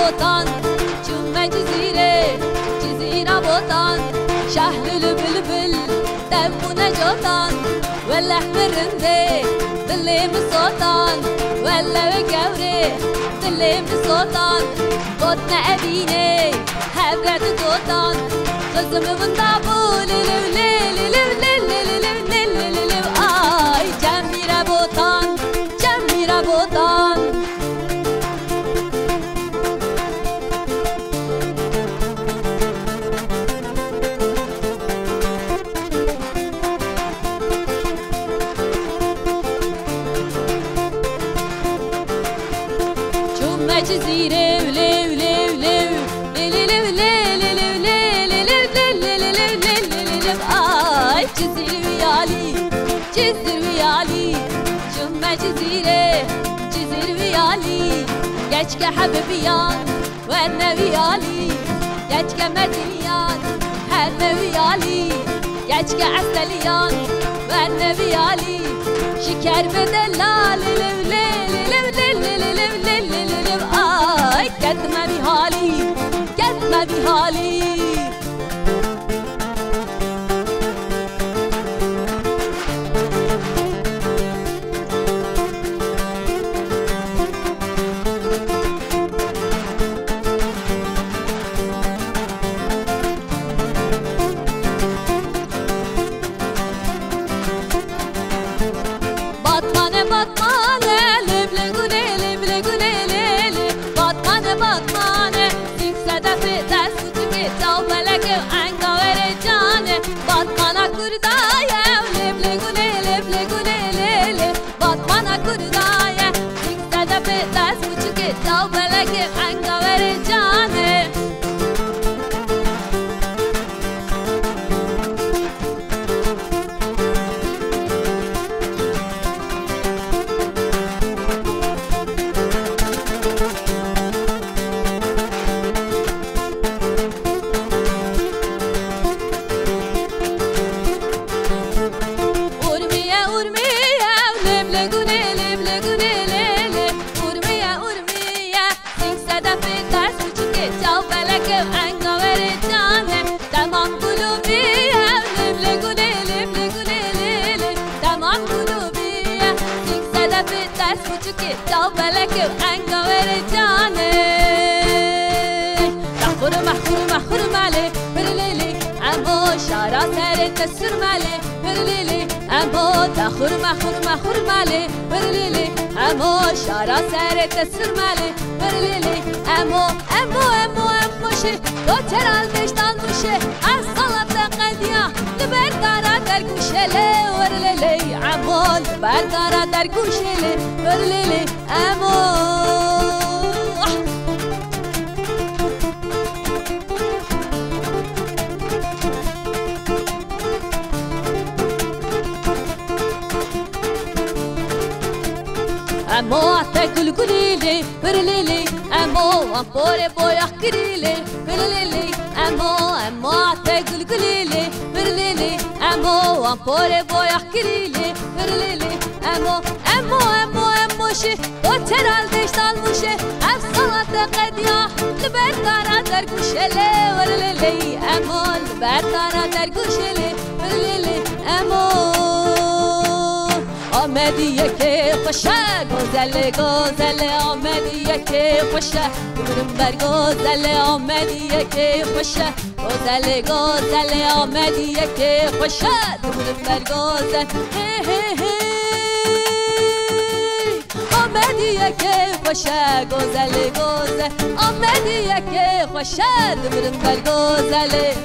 بوطن چون جزیره بوطن شهر البلبل دمونه جوطن ولا حمرندي دلي بسلطان ولا بقوري دلي بسلطان بوطنا أبيني هبرة توطن خزم من طابول آي جميرة بوطن جميرة بوطن جزيرة ولو لو لو آي جزيرة ويالي جمع جزيرة ويالي جاجك حبيبيان وانا ويالي جاجك مدنيان هنا ويالي جاجك عسليان وانا ويالي شكر بدلال قد ما بحالي سرمالي برليلي امو تاخر مخور مالي برليلي امو شارع سرت سرمالي برليلي امو شي دوتر almıştan muşe asalata qadiya liberdara der guşele برليلي امو liberdara der guşele برليلي امو امو تاكل كليلي برليلي امو امبوري بويا كليلي برليلي امو تاكل كليلي برليلي امو امبوري بويا كليلي برليلي امو شي دوتر almıştan muşe afsalata qadiya liberdara der guşele برليلي امو liberdara der guşele برليلي امو آمدیه که خوشه گوزل آمدیه که خوشه برم بر گوزل آمدیه که خوشه گوزل آمدیه که خوشه برم بر گوزل آمدیه که خوشه گوزل آمدیه که خوشه برم بر گوزل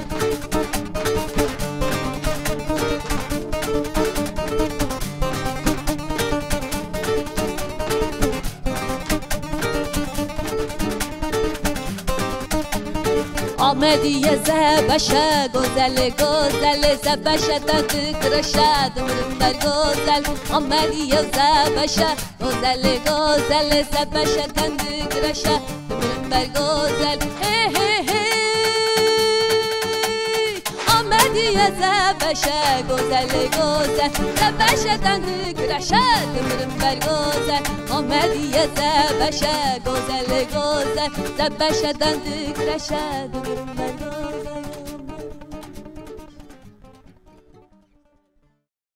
آمدیه زبشه گوزل زبشه تکرشه دمرم بر گوزل آمدیه زبشه گوزل زبشه تکرشه دمرم بر گوزل آمدی زبشه گوزل گوزل زبشه دندو گرشه دمرم برگوزل آمدی زبشه گوزل گوزل زبشه دندو گرشه دمرم برگوزل